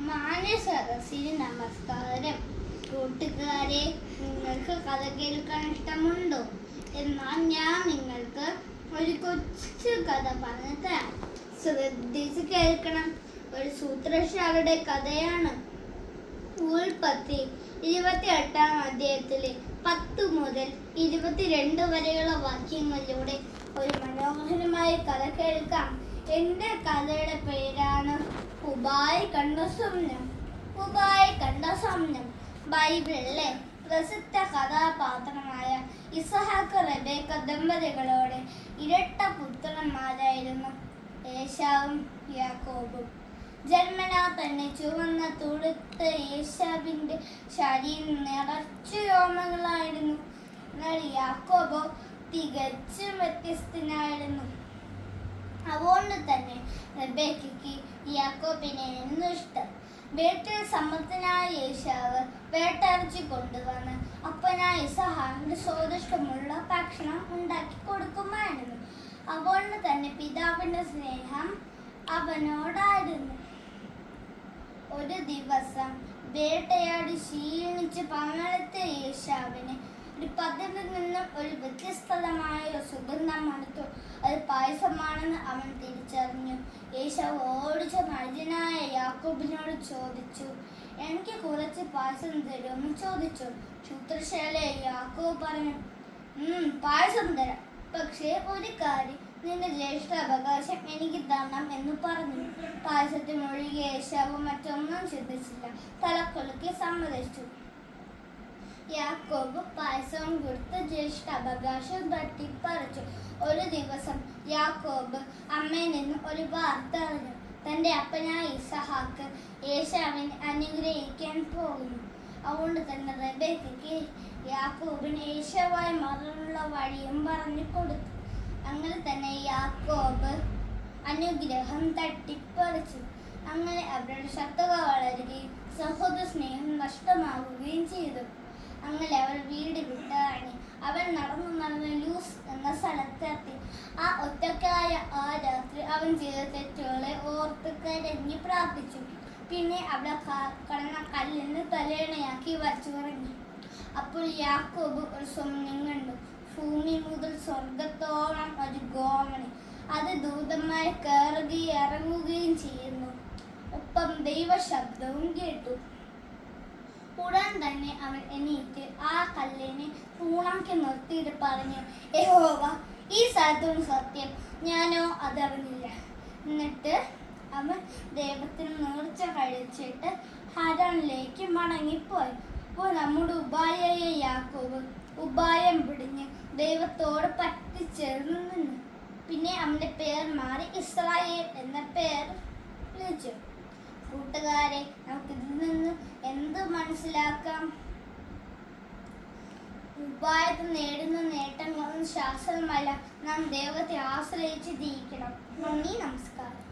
മാന്യസദസ്സിന് നമസ്കാരം. കൂട്ടുകാരെ, നിങ്ങൾക്ക് കഥ കേൾക്കാൻ ഇഷ്ടമുണ്ടോ? എന്നാൽ ഞാൻ നിങ്ങൾക്ക് ഒരു കൊച്ചു കഥ പറഞ്ഞു തരാം. ശ്രദ്ധിച്ച് കേൾക്കണം. ഒരു സൂത്രശാലയുടെ കഥയാണ്. ഉൽപ്പത്തി 28-ാം അധ്യായത്തിലെ 10 മുതൽ 22 വരെയുള്ള വാക്യങ്ങളിലൂടെ ഒരു മനോഹരമായ കഥ കേൾക്കാം. എൻ്റെ കഥയുടെ പേരാണ് ഉബായ് കണ്ട സ്വപ്നം. ഉബായ് കണ്ട സ്വപ്നം ബൈബിളിലെ പ്രസിദ്ധ കഥാപാത്രമായ ഇസഹാക്ക് റെബേക്ക ദമ്പതികളോട് ഇരട്ട പുത്രന്മാരായിരുന്നു ഏശാവും യാക്കോബും. ജന്മനാ തന്നെ ചുവന്ന തുടുത്ത ഏശാവിൻ്റെ ശരീരം നിറച്ചു രോമങ്ങളായിരുന്നു. എന്നാൽ യാക്കോബോ തികച്ചും വ്യത്യസ്തനായിരുന്നു. അതുകൊണ്ട് തന്നെ റെബേക്കയ്ക്ക് യാക്കോബിനെ എന്നും ഇഷ്ടം. വീട്ടിൽ സമ്പന്നനായ ഏശാവ് വേട്ടയിറച്ചി കൊണ്ടുവന്ന് അപ്പനായ ഇസഹാക്കിന് സ്വാദിഷ്ടമുള്ള ഭക്ഷണം ഉണ്ടാക്കി കൊടുക്കുമായിരുന്നു. അതുകൊണ്ട് തന്നെ പിതാവിൻ്റെ സ്നേഹം അവനോടായിരുന്നു. ഒരു ദിവസം വേട്ടയാടി ക്ഷീണിച്ച് പങ്കെടുത്ത ഏശാവിന് ഒരു പതിവിൽ നിന്നും ഒരു വ്യത്യസ്തമായ സുഗന്ധം മണത്തു. അത് പായസമാണെന്ന് അവൻ തിരിച്ചറിഞ്ഞു. ഏശാവ് ഓടിച്ച മനുഷ്യനായ യാക്കോബിനോട് ചോദിച്ചു, എനിക്ക് കുറച്ച് പായസം തരുമെന്ന് ചോദിച്ചു. സൂത്രശാലയായ യാക്കോബ് പറഞ്ഞു, പായസം തരാം, പക്ഷേ ഒരു കാര്യം, നിന്റെ ജ്യേഷ്ഠ അവകാശം എനിക്ക് തരണം എന്ന് പറഞ്ഞു. പായസത്തിൽ ഒഴുകിയ ഏശാവ് മറ്റൊന്നും ചിന്തിച്ചില്ല. തലക്കൊലുക്കി സമ്മതിച്ചു. യാക്കോബ് പായസവും കൊടുത്ത് ജ്യേഷ്ഠ അവകാശം തട്ടിപ്പറിച്ചു. ഒരു ദിവസം യാക്കോബ് അമ്മയിൽ നിന്ന് ഒരു വാർത്ത അറിഞ്ഞു. തൻ്റെ അപ്പനായ ഇസഹാക്ക് ഏശാവിനെ അനുഗ്രഹിക്കാൻ പോകുന്നു. അതുകൊണ്ട് തന്നെ റെബേക്കയ്ക്ക് യാക്കോബിന് ഏശാവായി മാറാനുള്ള വഴിയും പറഞ്ഞു കൊടുത്തു. അങ്ങനെ തന്നെ യാക്കോബ് അനുഗ്രഹം തട്ടിപ്പറിച്ചു. അങ്ങനെ അവരുടെ ശത്രുത വളരുകയും സഹോദര സ്നേഹം നഷ്ടമാവുകയും ചെയ്തു. അങ്ങനെ അവർ വീട് വിട്ടിറങ്ങി. അവൻ നടന്ന് ലൂസ് എന്ന സ്ഥലത്തെത്തി. ആ ഒറ്റക്കായ ആ രാത്രി അവൻ ചെയ്ത തെറ്റുകളെ ഓർത്ത് കരഞ്ഞ് പ്രാർത്ഥിച്ചു. പിന്നെ അവിടെ കടന്ന കല്ലിന് തലേണയാക്കി വച്ചുറങ്ങി. അപ്പോൾ യാക്കോബ് ഒരു സ്വപ്നം കണ്ടു. ഭൂമി മുതൽ സ്വർഗത്തോളം ഒരു ഗോവണി. അത് ദൂതമായി കയറുകയും ഇറങ്ങുകയും ചെയ്യുന്നു. ഒപ്പം ദൈവശബ്ദവും കേട്ടു. ഉടൻ തന്നെ അവൻ എണീറ്റ് ആ കല്ലിനെ തൂണാക്കി നിർത്തിയിട്ട് പറഞ്ഞു, യഹോവ, ഈ സ്ഥലത്തും സത്യം, ഞാനോ അതറിഞ്ഞില്ല. എന്നിട്ട് അവൻ ദൈവത്തിന് നേർച്ച കഴിച്ചിട്ട് ഹരാനിലേക്ക് മടങ്ങിപ്പോയി. അപ്പോൾ നമ്മുടെ ഉപായായ യാക്കോബ് ഉപായം പിടിഞ്ഞ് ദൈവത്തോട് പറ്റിച്ചേർന്ന് നിന്നു. പിന്നെ അവൻ്റെ പേർ മാറി ഇസ്രായേൽ എന്ന പേർ വിളിച്ചു. കൂട്ടുകാരെ, നമുക്ക് ഇതിൽ നിന്ന് എന്ത് മനസ്സിലാക്കാം? ഉപായത്തിൽ നേടുന്ന നേട്ടങ്ങളൊന്നും ശാസ്ത്രമല്ല. നാം ദൈവത്തെ ആശ്രയിച്ച് ജീവിക്കണം. നന്ദി, നമസ്കാരം.